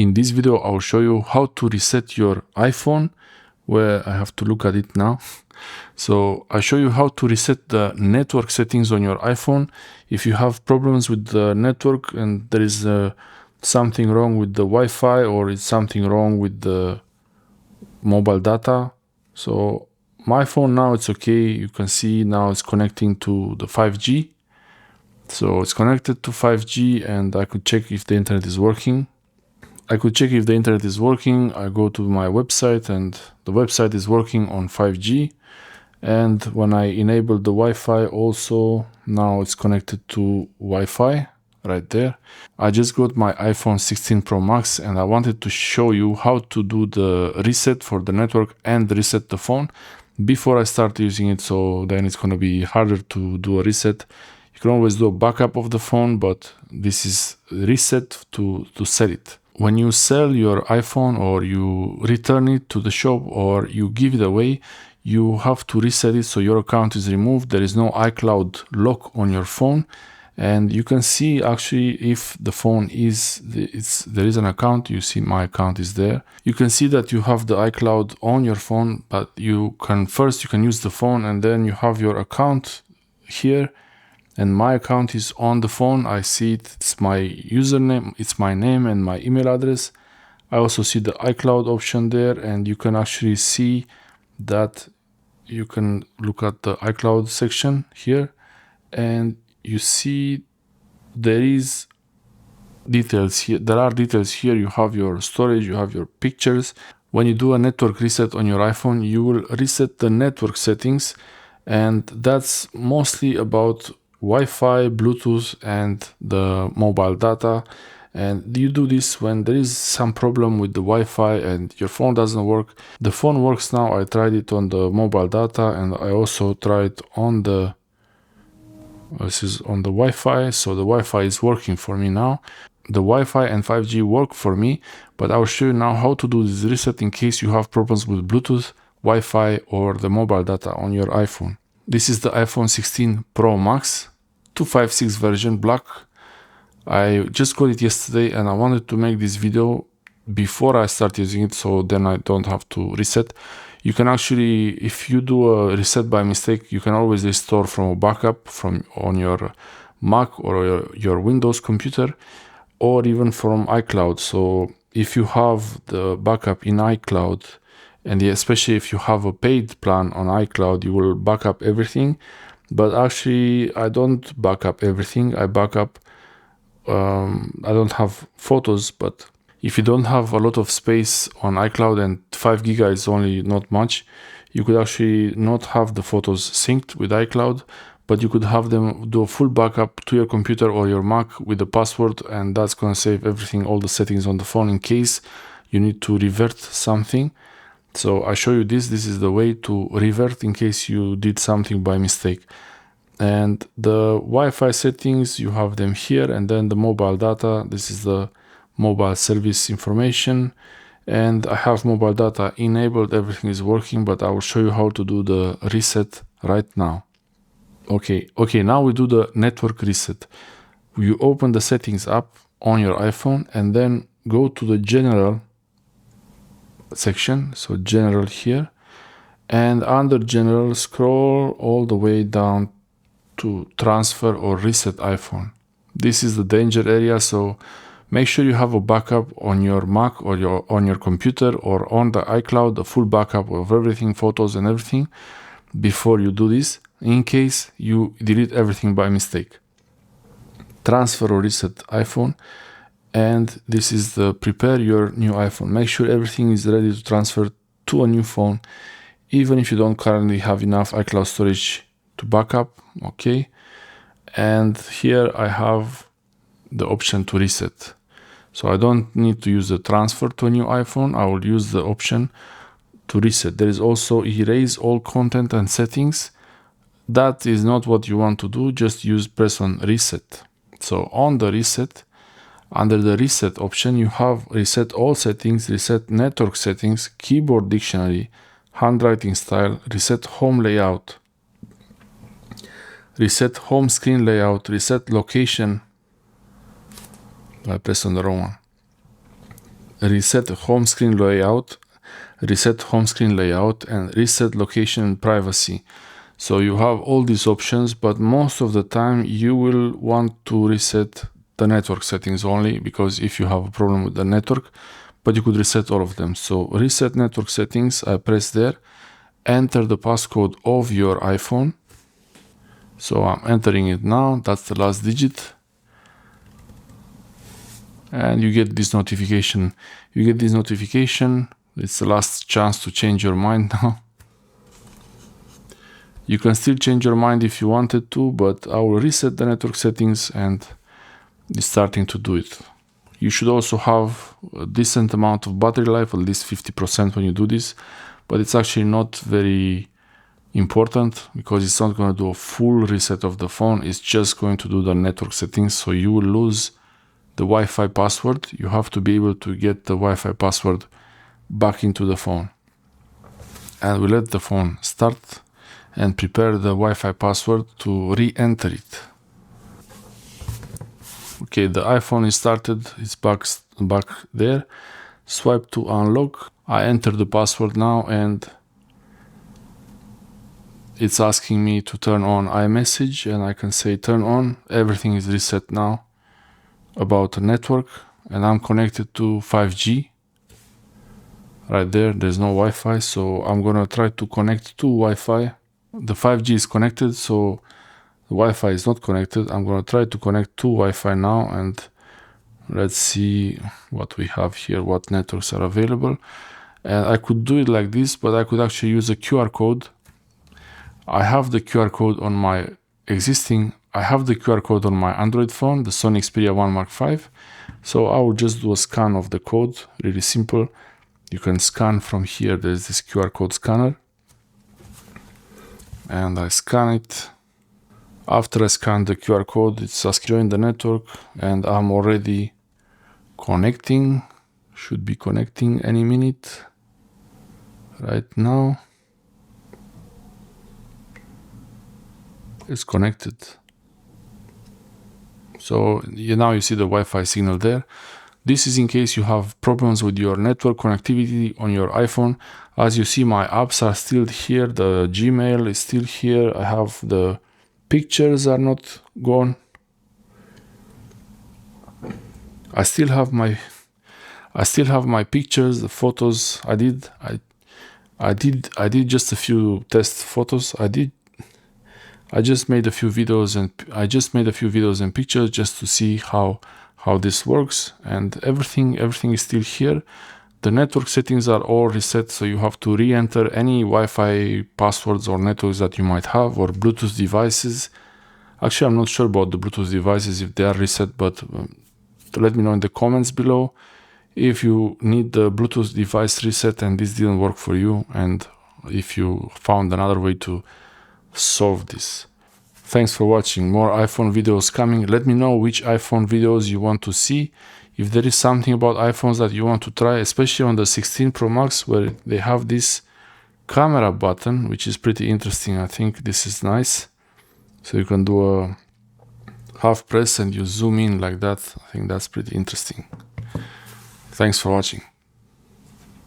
In this video, I'll show you how to reset your iPhone, where I have to look at it now. So I show you how to reset the network settings on your iPhone. If you have problems with the network and there is something wrong with the Wi-Fi or it's something wrong with the mobile data. So my phone now it's okay. You can see now it's connecting to the 5G. So it's connected to 5G and I could check if the internet is working. I could check if the internet is working. I go to my website and the website is working on 5G. And when I enable the Wi-Fi also, now it's connected to Wi-Fi right there. I just got my iPhone 16 Pro Max and I wanted to show you how to do the reset for the network and reset the phone before I start using it. So then it's going to be harder to do a reset. You can always do a backup of the phone, but this is reset to sell it. When you sell your iPhone or you return it to the shop or you give it away, you have to reset it so your account is removed. There is no iCloud lock on your phone. And you can see actually if the phone there is an account. You see my account is there. You can see that you have the iCloud on your phone, but you can use the phone and then you have your account here. And my account is on the phone. I see it. It's my username. It's my name and my email address. I also see the iCloud option there, and you can actually see that you can look at the iCloud section here, and you see there is details here. There are details here. You have your storage, you have your pictures. When you do a network reset on your iPhone, you will reset the network settings, and that's mostly about Wi-Fi, Bluetooth, and the mobile data. And you do this when there is some problem with the Wi-Fi and your phone doesn't work. The phone works now. I tried it on the mobile data and I also tried on the Wi-Fi. So the Wi-Fi is working for me now. The Wi-Fi and 5G work for me, but I'll show you now how to do this reset in case you have problems with Bluetooth, Wi-Fi, or the mobile data on your iPhone. This is the iPhone 16 Pro Max 256 version, black. I just got it yesterday and I wanted to make this video before I start using it, so then I don't have to reset. You can actually, if you do a reset by mistake, you can always restore from a backup on your Mac or your Windows computer, or even from iCloud. So if you have the backup in iCloud, and especially if you have a paid plan on iCloud, you will back up everything. But actually, I don't back up everything. I back up, I don't have photos, but if you don't have a lot of space on iCloud and 5 GB is only not much, you could actually not have the photos synced with iCloud, but you could have them do a full backup to your computer or your Mac with the password, and that's going to save everything, all the settings on the phone in case you need to revert something. So I show you this is the way to revert in case you did something by mistake. And the Wi-Fi settings, you have them here, and then the mobile data, this is the mobile service information, and I have mobile data enabled, everything is working, but I will show you how to do the reset right now. Okay, now we do the network reset. You open the settings app on your iPhone and then go to the general section, so general here, and under general scroll all the way down to transfer or reset iPhone. This is the danger area, so make sure you have a backup on your Mac or on your computer or on the iCloud, a full backup of everything, photos and everything, before you do this, in case you delete everything by mistake. Transfer or reset iPhone. And this is the prepare your new iPhone. Make sure everything is ready to transfer to a new phone, even if you don't currently have enough iCloud storage to backup. Okay. And here I have the option to reset. So I don't need to use the transfer to a new iPhone. I will use the option to reset. There is also erase all content and settings. That is not what you want to do. Just press on reset. So on the reset, under the reset option, you have reset all settings, reset network settings, keyboard dictionary, handwriting style, reset home layout, reset home screen layout, reset location. I press on the wrong one. reset home screen layout, and reset location and privacy. So you have all these options, but most of the time you will want to reset the network settings only, because if you have a problem with the network, but you could reset all of them. So reset network settings, I press there, enter the passcode of your iPhone. So I'm entering it now, that's the last digit. And you get this notification. It's the last chance to change your mind now. You can still change your mind if you wanted to, but I will reset the network settings and it's starting to do it. You should also have a decent amount of battery life, at least 50% when you do this, but it's actually not very important because it's not going to do a full reset of the phone. It's just going to do the network settings, so you will lose the Wi-Fi password. You have to be able to get the Wi-Fi password back into the phone. And we let the phone start and prepare the Wi-Fi password to re-enter it. Okay, the iPhone is started, it's back there. Swipe to unlock. I enter the password now and it's asking me to turn on iMessage, and I can say turn on. Everything is reset now about the network, and I'm connected to 5G. Right there, there's no Wi-Fi, so I'm gonna try to connect to Wi-Fi. The 5G is connected, so the Wi-Fi is not connected. I'm gonna try to connect to Wi-Fi now, and let's see what we have here, what networks are available. And I could do it like this, but I could actually use a QR code. I have the QR code on my Android phone, the Sony Xperia 1 Mark V. So I will just do a scan of the code, really simple. You can scan from here, there's this QR code scanner. And I scan it. After I scan the QR code, it's asking join the network, and I'm already connecting. Should be connecting any minute. Right now. It's connected. So now you see the Wi-Fi signal there. This is in case you have problems with your network connectivity on your iPhone. As you see, my apps are still here. The Gmail is still here. I have the pictures are not gone. I still have my pictures, the photos. I did just a few test photos. I just made a few videos and pictures just to see how this works, and everything is still here. The network settings are all reset, so you have to re-enter any Wi-Fi passwords or networks that you might have, or Bluetooth devices. Actually, I'm not sure about the Bluetooth devices if they are reset, but let me know in the comments below if you need the Bluetooth device reset and this didn't work for you, and if you found another way to solve this. Thanks for watching. More iPhone videos coming. Let me know which iPhone videos you want to see. If there is something about iPhones that you want to try, especially on the 16 Pro Max, where they have this camera button, which is pretty interesting. I think this is nice. So you can do a half press and you zoom in like that. I think that's pretty interesting. Thanks for watching.